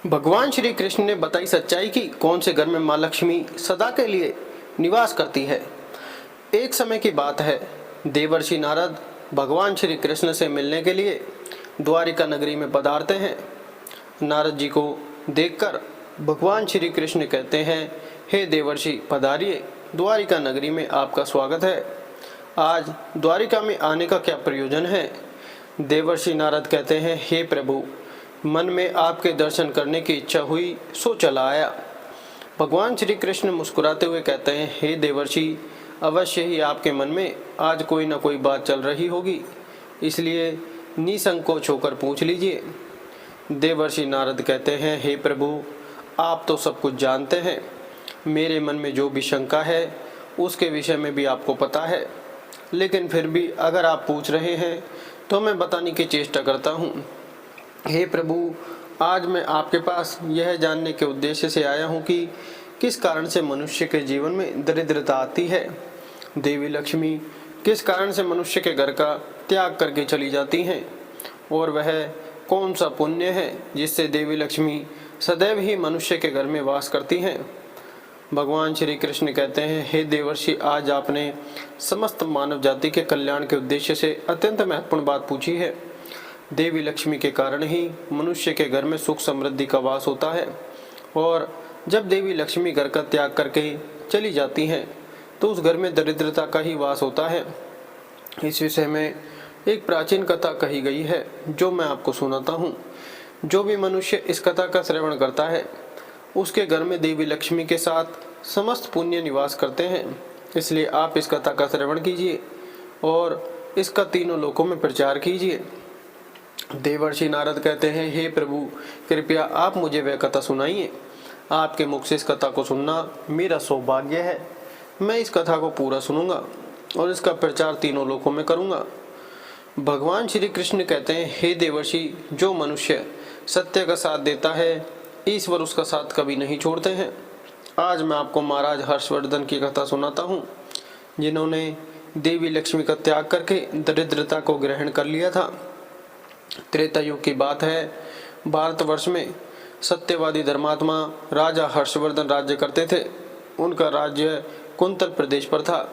भगवान श्री कृष्ण ने बताई सच्चाई कि कौन से घर में माँ लक्ष्मी सदा के लिए निवास करती है। एक समय की बात है, देवर्षि नारद भगवान श्री कृष्ण से मिलने के लिए द्वारिका नगरी में पधारते हैं। नारद जी को देखकर भगवान श्री कृष्ण कहते हैं, हे देवर्षि पधारिए, द्वारिका नगरी में आपका स्वागत है। आज द्वारिका में आने का क्या प्रयोजन है? देवर्षि नारद कहते हैं, हे प्रभु, मन में आपके दर्शन करने की इच्छा हुई सो चला आया। भगवान श्री कृष्ण मुस्कुराते हुए कहते हैं, हे देवर्षि, अवश्य ही आपके मन में आज कोई ना कोई बात चल रही होगी, इसलिए निसंकोच होकर पूछ लीजिए। देवर्षि नारद कहते हैं, हे प्रभु, आप तो सब कुछ जानते हैं। मेरे मन में जो भी शंका है उसके विषय में भी आपको पता है, लेकिन फिर भी अगर आप पूछ रहे हैं तो मैं बताने की चेष्टा करता हूँ। हे प्रभु, आज मैं आपके पास यह जानने के उद्देश्य से आया हूँ कि किस कारण से मनुष्य के जीवन में दरिद्रता आती है। देवी लक्ष्मी किस कारण से मनुष्य के घर का त्याग करके चली जाती हैं, और वह कौन सा पुण्य है जिससे देवी लक्ष्मी सदैव ही मनुष्य के घर में वास करती हैं। भगवान श्री कृष्ण कहते हैं, हे देवर्षि, आज आपने समस्त मानव जाति के कल्याण के उद्देश्य से अत्यंत महत्वपूर्ण बात पूछी है। देवी लक्ष्मी के कारण ही मनुष्य के घर में सुख समृद्धि का वास होता है, और जब देवी लक्ष्मी घर का त्याग करके चली जाती हैं तो उस घर में दरिद्रता का ही वास होता है। इस विषय में एक प्राचीन कथा कही गई है जो मैं आपको सुनाता हूँ। जो भी मनुष्य इस कथा का श्रवण करता है उसके घर में देवी लक्ष्मी के साथ समस्त पुण्य निवास करते हैं। इसलिए आप इस कथा का श्रवण कीजिए और इसका तीनों लोकों में प्रचार कीजिए। देवर्षि नारद कहते हैं, हे प्रभु, कृपया आप मुझे वह कथा सुनाइए। आपके मुख से इस कथा को सुनना मेरा सौभाग्य है। मैं इस कथा को पूरा सुनूंगा और इसका प्रचार तीनों लोकों में करूंगा। भगवान श्री कृष्ण कहते हैं, हे देवर्षि, जो मनुष्य सत्य का साथ देता है ईश्वर उसका साथ कभी नहीं छोड़ते हैं। आज मैं आपको महाराज हर्षवर्धन की कथा सुनाता हूँ, जिन्होंने देवी लक्ष्मी का त्याग करके दरिद्रता को ग्रहण कर लिया था। त्रेता युग की बात है। भारतवर्ष में सत्यवादी धर्मात्मा राजा हर्षवर्धन राज्य करते थे। उनका राज्य कुंतल प्रदेश पर था।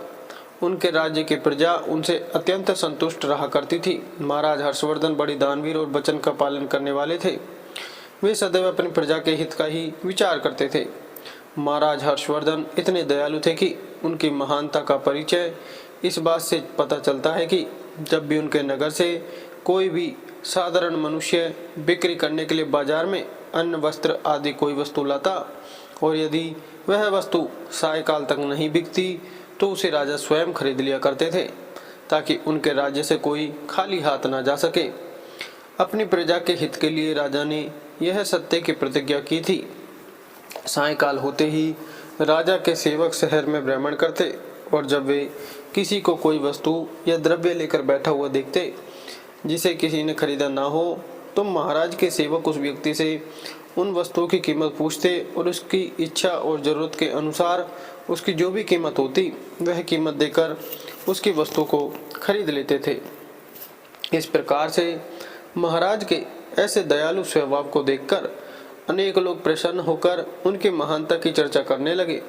उनके राज्य की प्रजा उनसे अत्यंत संतुष्ट रहा करती थी। महाराज हर्षवर्धन बड़ी दानवीर और वचन का पालन करने वाले थे। वे सदैव अपनी प्रजा के हित का ही विचार करते थे। महाराज हर्षवर्धन इतने दयालु थे कि उनकी महानता का परिचय इस बात से पता चलता है कि जब भी उनके नगर से कोई भी साधारण मनुष्य बिक्री करने के लिए बाजार में अन्न वस्त्र आदि कोई वस्तु लाता, और यदि वह वस्तु सायकाल तक नहीं बिकती तो उसे राजा स्वयं खरीद लिया करते थे, ताकि उनके राज्य से कोई खाली हाथ ना जा सके। अपनी प्रजा के हित के लिए राजा ने यह सत्य की प्रतिज्ञा की थी। सायकाल होते ही राजा के सेवक शहर में भ्रमण करते, और जब वे किसी को कोई वस्तु या द्रव्य लेकर बैठा हुआ देखते जिसे किसी ने खरीदा ना हो, तो महाराज के सेवक उस व्यक्ति से उन वस्तुओं की कीमत पूछते और उसकी इच्छा और ज़रूरत के अनुसार उसकी जो भी कीमत होती वह कीमत देकर उसकी वस्तु को खरीद लेते थे। इस प्रकार से महाराज के ऐसे दयालु स्वभाव को देखकर अनेक लोग प्रसन्न होकर उनकी महानता की चर्चा करने लगे।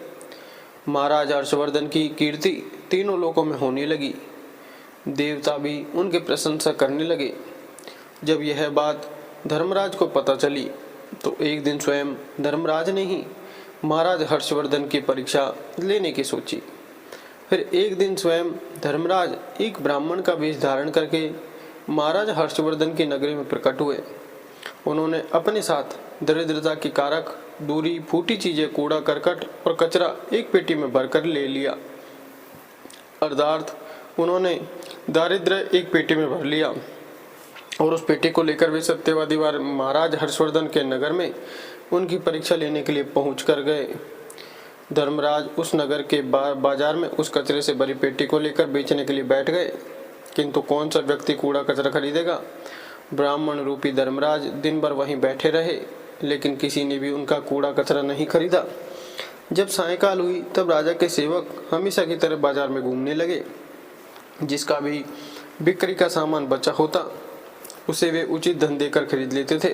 महाराज हर्षवर्धन की कीर्ति तीनों लोकों में होने लगी। देवता भी उनकी प्रशंसा करने लगे। जब यह बात धर्मराज को पता चली तो एक दिन स्वयं धर्मराज ने ही महाराज हर्षवर्धन की परीक्षा लेने की सोची। फिर एक दिन स्वयं धर्मराज एक ब्राह्मण का वेश धारण करके महाराज हर्षवर्धन की नगरी में प्रकट हुए। उन्होंने अपने साथ दरिद्रता की कारक दूरी, फूटी चीजें, कूड़ा करकट और कचरा एक पेटी में भरकर ले लिया। अर्थात उन्होंने दारिद्र्य एक पेटी में भर लिया, और उस पेटी को लेकर वे सत्यवादी महाराज हर्षवर्धन के नगर में उनकी परीक्षा लेने के लिए पहुंच कर गए। धर्मराज उस नगर के बाजार में उस कचरे से भरी पेटी को लेकर बेचने के लिए बैठ गए, किंतु कौन सा व्यक्ति कूड़ा कचरा खरीदेगा। ब्राह्मण रूपी धर्मराज दिन भर वहीं बैठे रहे, लेकिन किसी ने भी उनका कूड़ा कचरा नहीं खरीदा। जब सायकाल हुई तब राजा के सेवक हमेशा की तरह बाजार में घूमने लगे। जिसका भी बिक्री का सामान बचा होता उसे वे उचित धन देकर खरीद लेते थे।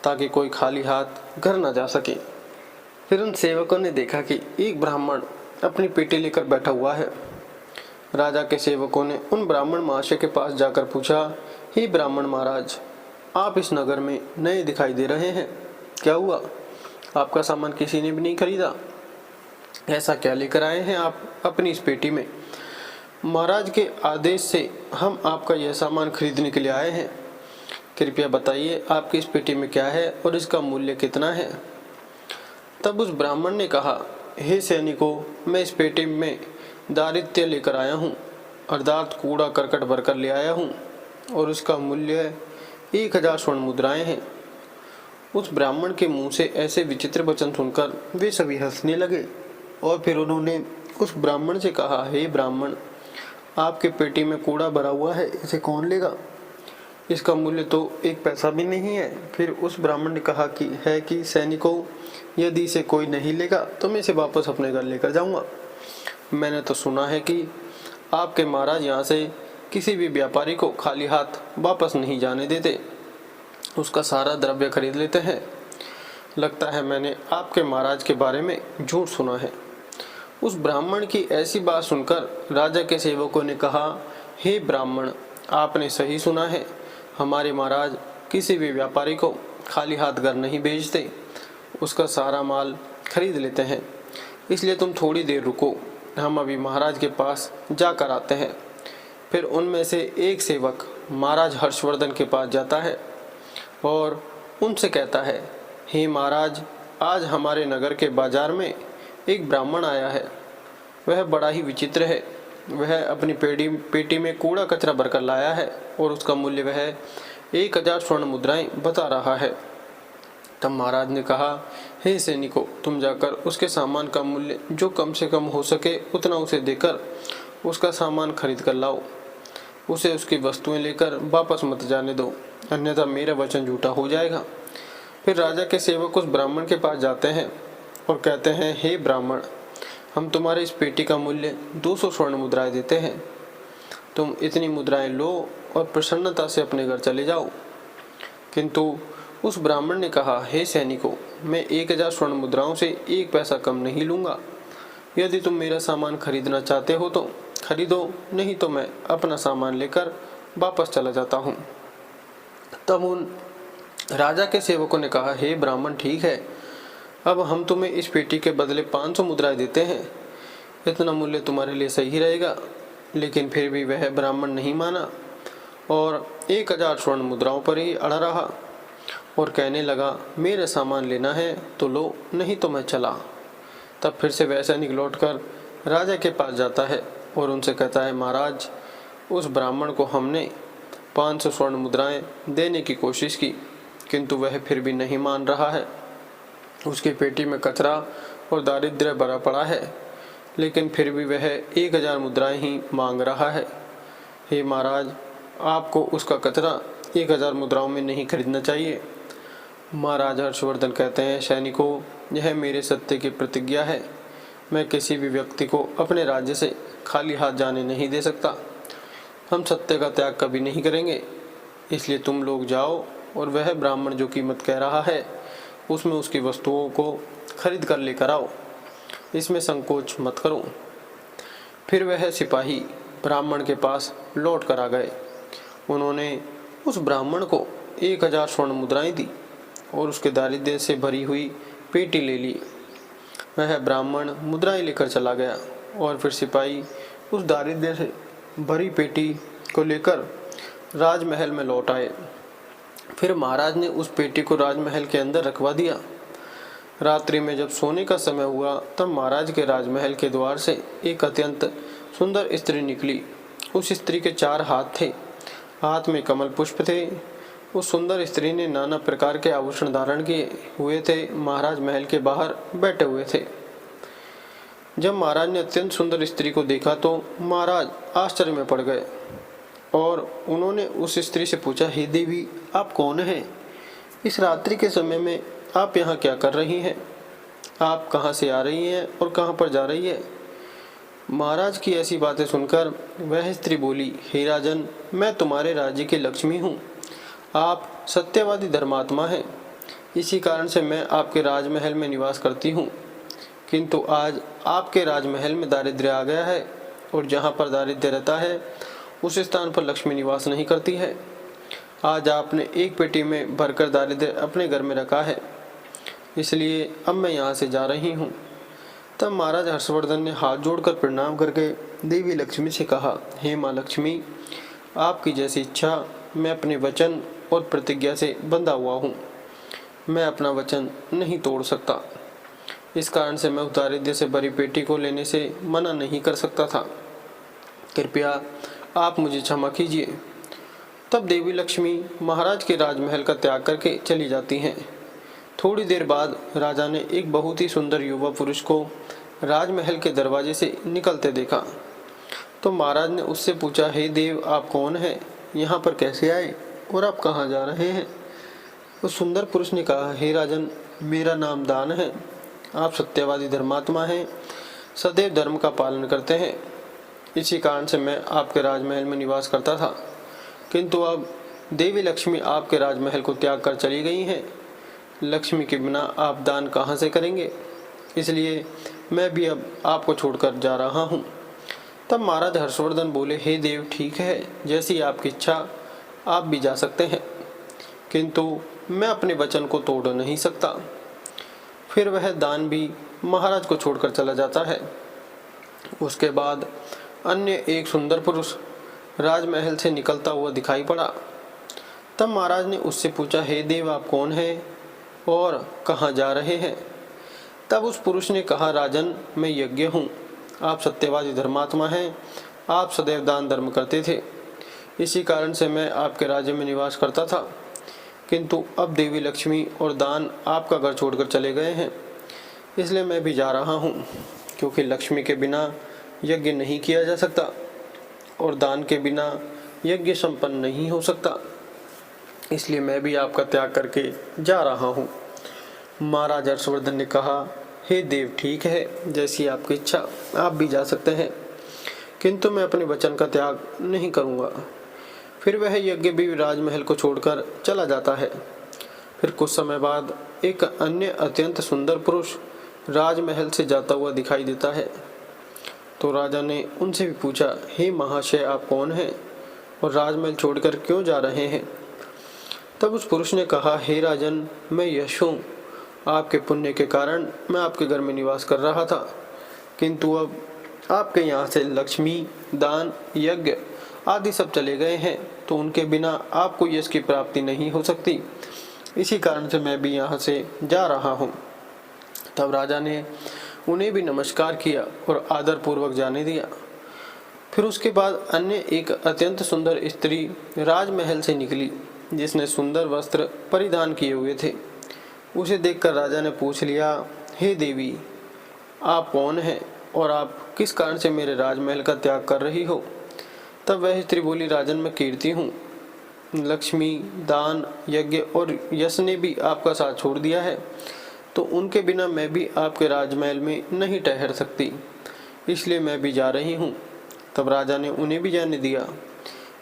ताकि कोई खाली हाथ घर न जा सके। फिर उन सेवकों ने देखा कि एक ब्राह्मण अपनी पेटी लेकर बैठा हुआ है। राजा के सेवकों ने उन ब्राह्मण महाशय के पास जाकर पूछा, हे ब्राह्मण महाराज, आप इस नगर में नए दिखाई दे रहे हैं, क्या हुआ? आपका सामान किसी ने भी नहीं खरीदा? ऐसा क्या लेकर आए हैं आप अपनी इस पेटी में? महाराज के आदेश से हम आपका यह सामान खरीदने के लिए आए हैं। कृपया बताइए आपकी इस पेटी में क्या है और इसका मूल्य कितना है? तब उस ब्राह्मण ने कहा, हे सैनिकों, मैं इस पेटी में दारिद्र्य लेकर आया हूँ, अर्थात कूड़ा करकट भरकर ले आया हूँ, और उसका मूल्य 1000 स्वर्ण मुद्राएं हैं। उस ब्राह्मण के मुंह से ऐसे विचित्र वचन सुनकर वे सभी हंसने लगे और फिर उन्होंने उस ब्राह्मण से कहा, हे ब्राह्मण, आपके पेटी में कूड़ा भरा हुआ है, इसे कौन लेगा? इसका मूल्य तो 1 पैसा भी नहीं है। फिर उस ब्राह्मण ने कहा कि सैनिकों, यदि इसे कोई नहीं लेगा तो मैं इसे वापस अपने घर लेकर जाऊंगा। मैंने तो सुना है कि आपके महाराज यहाँ से किसी भी व्यापारी को खाली हाथ वापस नहीं जाने देते, उसका सारा द्रव्य खरीद लेते हैं। लगता है मैंने आपके महाराज के बारे में झूठ सुना है। उस ब्राह्मण की ऐसी बात सुनकर राजा के सेवकों ने कहा, हे ब्राह्मण, आपने सही सुना है, हमारे महाराज किसी भी व्यापारी को खाली हाथ घर नहीं भेजते, उसका सारा माल खरीद लेते हैं। इसलिए तुम थोड़ी देर रुको, हम अभी महाराज के पास जाकर आते हैं। फिर उनमें से एक सेवक महाराज हर्षवर्धन के पास जाता है और उनसे कहता है, हे महाराज, आज हमारे नगर के बाजार में एक ब्राह्मण आया है। वह बड़ा ही विचित्र है। वह अपनी पेटी में कूड़ा कचरा भरकर लाया है और उसका मूल्य वह 1000 स्वर्ण मुद्राएं बता रहा है। तब महाराज ने कहा, हे सैनिकों, तुम जाकर उसके सामान का मूल्य जो कम से कम हो सके उतना उसे देकर उसका सामान खरीद कर लाओ। उसे उसकी वस्तुएं लेकर वापस मत जाने दो, अन्यथा मेरा वचन झूठा हो जाएगा। फिर राजा के सेवक उस ब्राह्मण के पास जाते हैं और कहते हैं, हे ब्राह्मण, हम तुम्हारे इस पेटी का मूल्य 200 स्वर्ण मुद्राएं देते हैं। तुम इतनी मुद्राएं लो और प्रसन्नता से अपने घर चले जाओ। किंतु उस ब्राह्मण ने कहा, हे सैनिकों, मैं 1000 स्वर्ण मुद्राओं से 1 पैसा कम नहीं लूँगा। यदि तुम मेरा सामान खरीदना चाहते हो तो खरीदो, नहीं तो मैं अपना सामान लेकर वापस चला जाता हूँ। तब उन राजा के सेवकों ने कहा, हे ब्राह्मण, ठीक है, अब हम तुम्हें इस पेटी के बदले 500 मुद्राएं देते हैं। इतना मूल्य तुम्हारे लिए सही रहेगा। लेकिन फिर भी वह ब्राह्मण नहीं माना और 1000 स्वर्ण मुद्राओं पर ही अड़ा रहा और कहने लगा, मेरा सामान लेना है तो लो, नहीं तो मैं चला। तब फिर से वह सैनिक लौटकर राजा के पास जाता है और उनसे कहता है, महाराज, उस ब्राह्मण को हमने 500 स्वर्ण मुद्राएं देने की कोशिश की, किंतु वह फिर भी नहीं मान रहा है। उसकी पेटी में कचरा और दारिद्र्य भरा पड़ा है, लेकिन फिर भी वह 1000 मुद्राएं ही मांग रहा है। हे महाराज, आपको उसका कचरा 1000 मुद्राओं में नहीं खरीदना चाहिए। महाराज हर्षवर्धन कहते हैं, सैनिकों, यह मेरे सत्य की प्रतिज्ञा है। मैं किसी भी व्यक्ति को अपने राज्य से खाली हाथ जाने नहीं दे सकता। हम सत्य का त्याग कभी नहीं करेंगे। इसलिए तुम लोग जाओ और वह ब्राह्मण जो कीमत कह रहा है उसमें उसकी वस्तुओं को खरीद कर लेकर आओ, इसमें संकोच मत करो। फिर वह सिपाही ब्राह्मण के पास लौट कर आ गए। उन्होंने उस ब्राह्मण को 1000 स्वर्ण मुद्राएं दी और उसके दारिद्र्य से भरी हुई पेटी ले ली। वह ब्राह्मण मुद्राएं लेकर चला गया और फिर सिपाही उस दारिद्र्य से भरी पेटी को लेकर राजमहल में लौट आए। फिर महाराज ने उस पेटी को राजमहल के अंदर रखवा दिया। रात्रि में जब सोने का समय हुआ तब महाराज के राजमहल के द्वार से एक अत्यंत सुंदर स्त्री निकली। उस स्त्री के 4 हाथ थे, हाथ में कमल पुष्प थे। उस सुंदर स्त्री ने नाना प्रकार के आभूषण धारण किए हुए थे, महाराज महल के बाहर बैठे हुए थे। जब महाराज ने अत्यंत सुंदर स्त्री को देखा तो महाराज आश्चर्य में पड़ गए और उन्होंने उस स्त्री से पूछा, हे देवी, आप कौन हैं? इस रात्रि के समय में आप यहाँ क्या कर रही हैं? आप कहाँ से आ रही हैं और कहाँ पर जा रही है? महाराज की ऐसी बातें सुनकर वह स्त्री बोली, हे राजन, मैं तुम्हारे राज्य की लक्ष्मी हूँ। आप सत्यवादी धर्मात्मा हैं। इसी कारण से मैं आपके राजमहल में निवास करती हूँ। किंतु आज आपके राजमहल में दारिद्र्य आ गया है और जहाँ पर दारिद्र्य रहता है उस स्थान पर लक्ष्मी निवास नहीं करती है। आज आपने एक पेटी में भरकर दारिद्र्य अपने घर में रखा है, इसलिए अब मैं यहाँ से जा रही हूँ। तब महाराज हर्षवर्धन ने हाथ जोड़कर प्रणाम करके देवी लक्ष्मी से कहा, हे माँ लक्ष्मी, आपकी जैसी इच्छा। मैं अपने वचन और प्रतिज्ञा से बंधा हुआ हूँ। मैं अपना वचन नहीं तोड़ सकता। इस कारण से मैं उस दारिद्र्य से भरी पेटी को लेने से मना नहीं कर सकता था। कृपया आप मुझे क्षमा कीजिए। तब देवी लक्ष्मी महाराज के राजमहल का त्याग करके चली जाती हैं। थोड़ी देर बाद राजा ने एक बहुत ही सुंदर युवा पुरुष को राजमहल के दरवाजे से निकलते देखा। तो महाराज ने उससे पूछा, हे देव, आप कौन हैं? यहाँ पर कैसे आए और आप कहाँ जा रहे हैं? उस सुंदर पुरुष ने कहा, हे राजन, मेरा नाम दान है। आप सत्यवादी धर्मात्मा हैं, सदैव धर्म का पालन करते हैं। इसी कारण से मैं आपके राजमहल में निवास करता था, किंतु अब देवी लक्ष्मी आपके राजमहल को त्याग कर चली गई हैं। लक्ष्मी के बिना आप दान कहाँ से करेंगे? इसलिए मैं भी अब आपको छोड़कर जा रहा हूँ। तब महाराज हर्षवर्धन बोले, हे देव, ठीक है, जैसी आपकी इच्छा, आप भी जा सकते हैं, किंतु मैं अपने वचन को तोड़ नहीं सकता। फिर वह दान भी महाराज को छोड़कर चला जाता है। उसके बाद अन्य एक सुंदर पुरुष राजमहल से निकलता हुआ दिखाई पड़ा। तब महाराज ने उससे पूछा, हे देव, आप कौन हैं और कहाँ जा रहे हैं? तब उस पुरुष ने कहा, राजन, मैं यज्ञ हूँ। आप सत्यवादी धर्मात्मा हैं। आप सदैव दान धर्म करते थे, इसी कारण से मैं आपके राज्य में निवास करता था। किंतु अब देवी लक्ष्मी और दान आपका घर छोड़कर चले गए हैं, इसलिए मैं भी जा रहा हूँ। क्योंकि लक्ष्मी के बिना यज्ञ नहीं किया जा सकता और दान के बिना यज्ञ संपन्न नहीं हो सकता, इसलिए मैं भी आपका त्याग करके जा रहा हूँ। महाराज हर्षवर्धन ने कहा, हे देव, ठीक है, जैसी आपकी इच्छा, आप भी जा सकते हैं, किंतु मैं अपने वचन का त्याग नहीं करूँगा। फिर वह यज्ञ भी राजमहल को छोड़कर चला जाता है। फिर कुछ समय बाद एक अन्य अत्यंत सुंदर पुरुष राजमहल से जाता हुआ दिखाई देता है। तो राजा ने उनसे भी पूछा, हे महाशय, आप कौन हैं और राजमहल छोड़कर क्यों जा रहे हैं? तब उस पुरुष ने कहा, हे राजन, मैं यश हूँ। आपके पुण्य के कारण मैं आपके घर में निवास कर रहा था, किंतु अब आपके यहाँ से लक्ष्मी, दान, यज्ञ आदि सब चले गए हैं, तो उनके बिना आपको यश की प्राप्ति नहीं हो सकती। इसी कारण से मैं भी यहाँ से जा रहा हूँ। तब राजा ने उन्हें भी नमस्कार किया और आदर पूर्वक जाने दिया। फिर उसके बाद अन्य एक अत्यंत सुंदर स्त्री राजमहल से निकली, जिसने सुंदर वस्त्र परिधान किए हुए थे। उसे देखकर राजा ने पूछ लिया, हे देवी, आप कौन हैं और आप किस कारण से मेरे राजमहल का त्याग कर रही हो? तब वह स्त्री बोली, राजन, मैं कीर्ति हूँ। लक्ष्मी, दान, यज्ञ और यश ने भी आपका साथ छोड़ दिया है, तो उनके बिना मैं भी आपके राजमहल में नहीं ठहर सकती, इसलिए मैं भी जा रही हूँ। तब राजा ने उन्हें भी जाने दिया।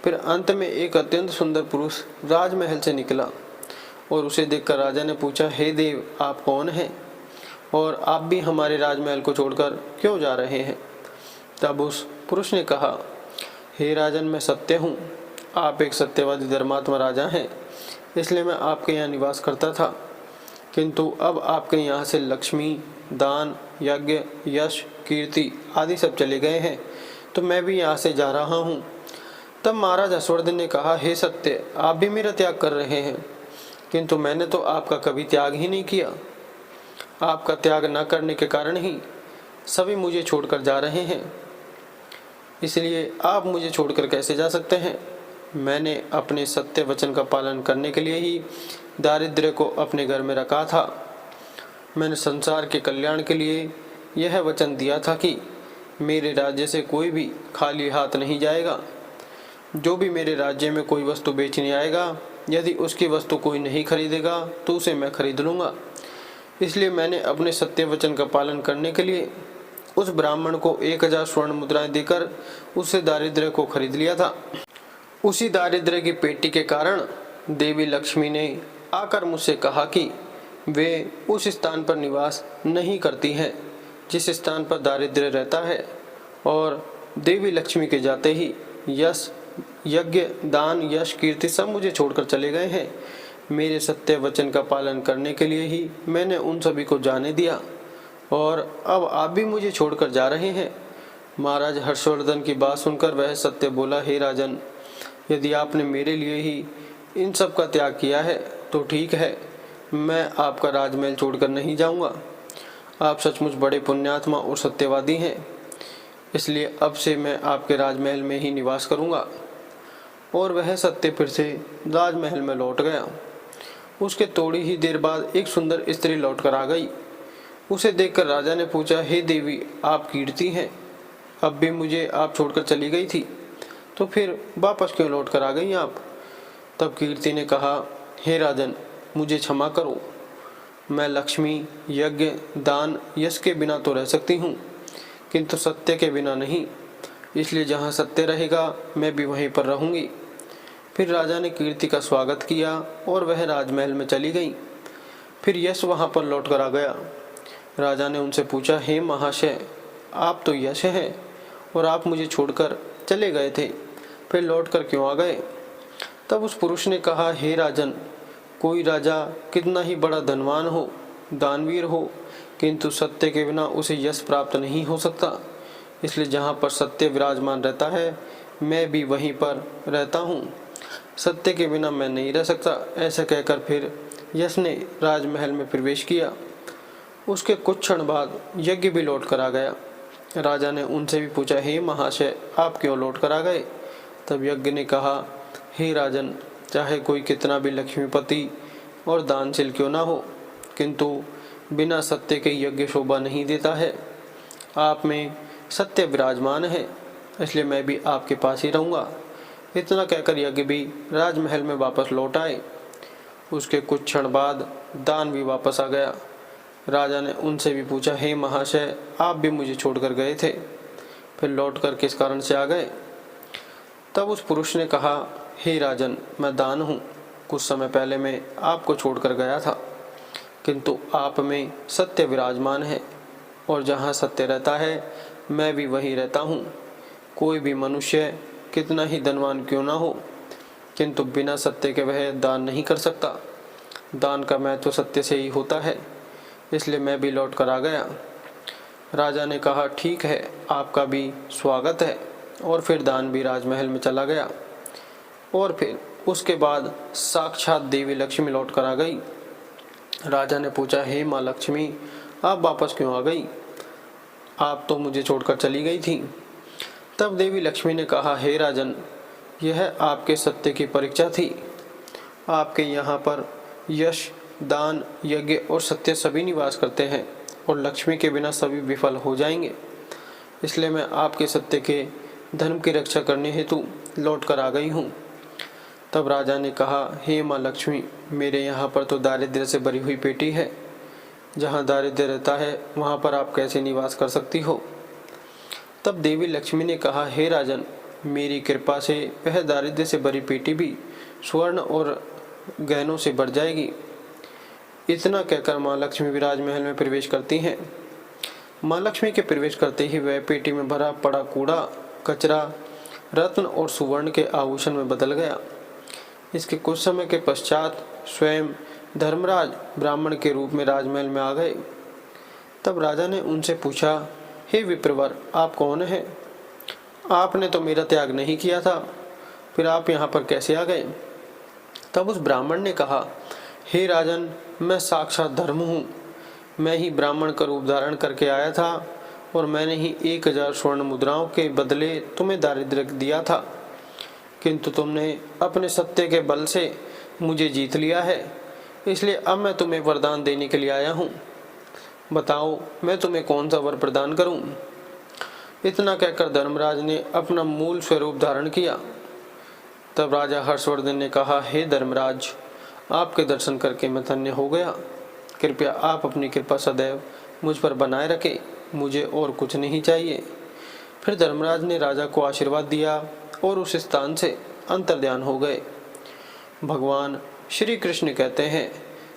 फिर अंत में एक अत्यंत सुंदर पुरुष राजमहल से निकला और उसे देखकर राजा ने पूछा, हे देव, आप कौन हैं और आप भी हमारे राजमहल को छोड़कर क्यों जा रहे हैं? तब उस पुरुष ने कहा, हे राजन, मैं सत्य हूँ। आप एक सत्यवादी धर्मात्मा राजा हैं, इसलिए मैं आपके यहाँ निवास करता था, किंतु अब आपके यहाँ से लक्ष्मी, दान, यज्ञ, यश, कीर्ति आदि सब चले गए हैं, तो मैं भी यहाँ से जा रहा हूँ। तब महाराज हर्षवर्धन ने कहा, हे सत्य, आप भी मेरा त्याग कर रहे हैं, किंतु मैंने तो आपका कभी त्याग ही नहीं किया। आपका त्याग न करने के कारण ही सभी मुझे छोड़कर जा रहे हैं, इसलिए आप मुझे छोड़कर कैसे जा सकते हैं? मैंने अपने सत्य वचन का पालन करने के लिए ही दारिद्र्य को अपने घर में रखा था। मैंने संसार के कल्याण के लिए यह वचन दिया था कि मेरे राज्य से कोई भी खाली हाथ नहीं जाएगा। जो भी मेरे राज्य में कोई वस्तु बेचने आएगा, यदि उसकी वस्तु कोई नहीं खरीदेगा तो उसे मैं खरीद लूँगा। इसलिए मैंने अपने सत्य वचन का पालन करने के लिए उस ब्राह्मण को 1000 स्वर्ण मुद्राएं देकर उससे दारिद्र्य को खरीद लिया था। उसी दारिद्र्य की पेटी के कारण देवी लक्ष्मी ने आकर मुझसे कहा कि वे उस स्थान पर निवास नहीं करती हैं जिस स्थान पर दारिद्र्य रहता है, और देवी लक्ष्मी के जाते ही यश, यज्ञ, दान, यश, कीर्ति सब मुझे छोड़कर चले गए हैं। मेरे सत्य वचन का पालन करने के लिए ही मैंने उन सभी को जाने दिया, और अब आप भी मुझे छोड़कर जा रहे हैं। महाराज हर्षवर्धन की बात सुनकर वह सत्य बोला, हे राजन, यदि आपने मेरे लिए ही इन सब का त्याग किया है तो ठीक है, मैं आपका राजमहल छोड़कर नहीं जाऊंगा। आप सचमुच बड़े पुण्यात्मा और सत्यवादी हैं, इसलिए अब से मैं आपके राजमहल में ही निवास करूंगा। और वह सत्य फिर से राजमहल में लौट गया। उसके थोड़ी ही देर बाद एक सुंदर स्त्री लौटकर आ गई। उसे देखकर राजा ने पूछा, हे देवी, आप कीर्ति हैं, अब भी मुझे आप छोड़कर चली गई थी, तो फिर वापस क्यों लौट कर आ गई आप? तब कीर्ति ने कहा, हे राजन, मुझे क्षमा करो, मैं लक्ष्मी, यज्ञ, दान, यश के बिना तो रह सकती हूँ, किंतु सत्य के बिना नहीं, इसलिए जहाँ सत्य रहेगा मैं भी वहीं पर रहूँगी। फिर राजा ने कीर्ति का स्वागत किया और वह राजमहल में चली गई। फिर यश वहाँ पर लौट कर आ गया। राजा ने उनसे पूछा, हे महाशय, आप तो यश हैं और आप मुझे छोड़कर चले गए थे, फिर लौट कर क्यों आ गए? तब उस पुरुष ने कहा, हे राजन, कोई राजा कितना ही बड़ा धनवान हो, दानवीर हो, किंतु सत्य के बिना उसे यश प्राप्त नहीं हो सकता। इसलिए जहाँ पर सत्य विराजमान रहता है मैं भी वहीं पर रहता हूँ, सत्य के बिना मैं नहीं रह सकता। ऐसा कहकर फिर यश ने राजमहल में प्रवेश किया। उसके कुछ क्षण बाद यज्ञ भी लौट कर आ गया। राजा ने उनसे भी पूछा, हे महाशय, आप क्यों लौट कर आ गए? तब यज्ञ ने कहा, हे राजन, चाहे कोई कितना भी लक्ष्मीपति और दानशील क्यों ना हो, किंतु बिना सत्य के यज्ञ शोभा नहीं देता है। आप में सत्य विराजमान है, इसलिए मैं भी आपके पास ही रहूँगा। इतना कहकर यज्ञ भी राजमहल में वापस लौट आए। उसके कुछ क्षण बाद दान भी वापस आ गया। राजा ने उनसे भी पूछा, हे महाशय, आप भी मुझे छोड़कर गए थे, फिर लौटकर किस कारण से आ गए? तब उस पुरुष ने कहा, हे राजन, मैं दान हूँ। कुछ समय पहले मैं आपको छोड़कर गया था, किंतु आप में सत्य विराजमान है, और जहाँ सत्य रहता है मैं भी वहीं रहता हूँ। कोई भी मनुष्य कितना ही धनवान क्यों ना हो, किंतु बिना सत्य के वह दान नहीं कर सकता। दान का महत्व तो सत्य से ही होता है, इसलिए मैं भी लौट कर आ गया। राजा ने कहा, ठीक है, आपका भी स्वागत है। और फिर दान भी राजमहल में चला गया। और फिर उसके बाद साक्षात देवी लक्ष्मी लौट कर आ गई। राजा ने पूछा, हे माँ लक्ष्मी, आप वापस क्यों आ गई? आप तो मुझे छोड़कर चली गई थी। तब देवी लक्ष्मी ने कहा, हे राजन, यह आपके सत्य की परीक्षा थी। आपके यहाँ पर यश, दान, यज्ञ और सत्य सभी निवास करते हैं, और लक्ष्मी के बिना सभी विफल हो जाएंगे। इसलिए मैं आपके सत्य के धर्म की रक्षा करने हेतु लौट कर आ गई हूँ। तब राजा ने कहा, हे माँ लक्ष्मी, मेरे यहाँ पर तो दारिद्र्य से भरी हुई पेटी है। जहाँ दारिद्र्य रहता है वहाँ पर आप कैसे निवास कर सकती हो? तब देवी लक्ष्मी ने कहा, हे राजन, मेरी कृपा से वह दारिद्र्य से भरी पेटी भी स्वर्ण और गहनों से भर जाएगी। इतना कहकर माँ लक्ष्मी भी राजमहल में प्रवेश करती हैं। माँ लक्ष्मी के प्रवेश करते ही वह पेटी में भरा पड़ा कूड़ा कचरा रत्न और सुवर्ण के आभूषण में बदल गया। इसके कुछ समय के पश्चात स्वयं धर्मराज ब्राह्मण के रूप में राजमहल में आ गए। तब राजा ने उनसे पूछा, हे विप्रवर, आप कौन हैं? आपने तो मेरा त्याग नहीं किया था, फिर आप यहाँ पर कैसे आ गए? तब उस ब्राह्मण ने कहा, हे राजन, मैं साक्षात धर्म हूँ। मैं ही ब्राह्मण का रूप धारण करके आया था, और मैंने ही 1000 स्वर्ण मुद्राओं के बदले तुम्हें दारिद्र्य दिया था, किंतु तुमने अपने सत्य के बल से मुझे जीत लिया है। इसलिए अब मैं तुम्हें वरदान देने के लिए आया हूँ। बताओ, मैं तुम्हें कौन सा वर प्रदान करूँ? इतना कहकर धर्मराज ने अपना मूल स्वरूप धारण किया। तब राजा हर्षवर्धन ने कहा, हे धर्मराज, आपके दर्शन करके मैं धन्य हो गया। कृपया आप अपनी कृपा सदैव मुझ पर बनाए रखें, मुझे और कुछ नहीं चाहिए। फिर धर्मराज ने राजा को आशीर्वाद दिया और उस स्थान से अंतर्ध्यान हो गए। भगवान श्री कृष्ण कहते हैं,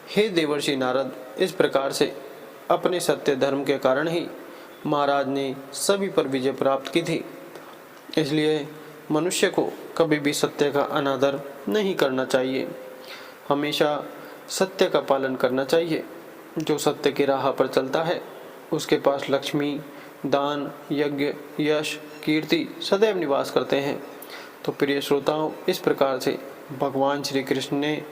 हे देवर्षि नारद, इस प्रकार से अपने सत्य धर्म के कारण ही महाराज ने सभी पर विजय प्राप्त की थी। इसलिए मनुष्य को कभी भी सत्य का अनादर नहीं करना चाहिए, हमेशा सत्य का पालन करना चाहिए। जो सत्य की राह पर चलता है उसके पास लक्ष्मी, दान, यज्ञ, यश, कीर्ति सदैव निवास करते हैं। तो प्रिय श्रोताओं, इस प्रकार से भगवान श्री कृष्ण ने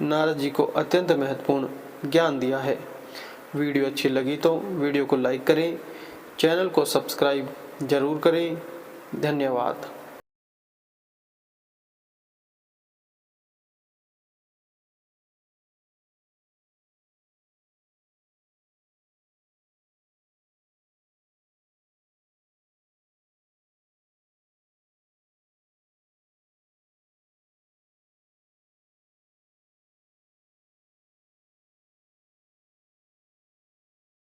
नारद जी को अत्यंत महत्वपूर्ण ज्ञान दिया है। वीडियो अच्छी लगी तो वीडियो को लाइक करें, चैनल को सब्सक्राइब जरूर करें। धन्यवाद।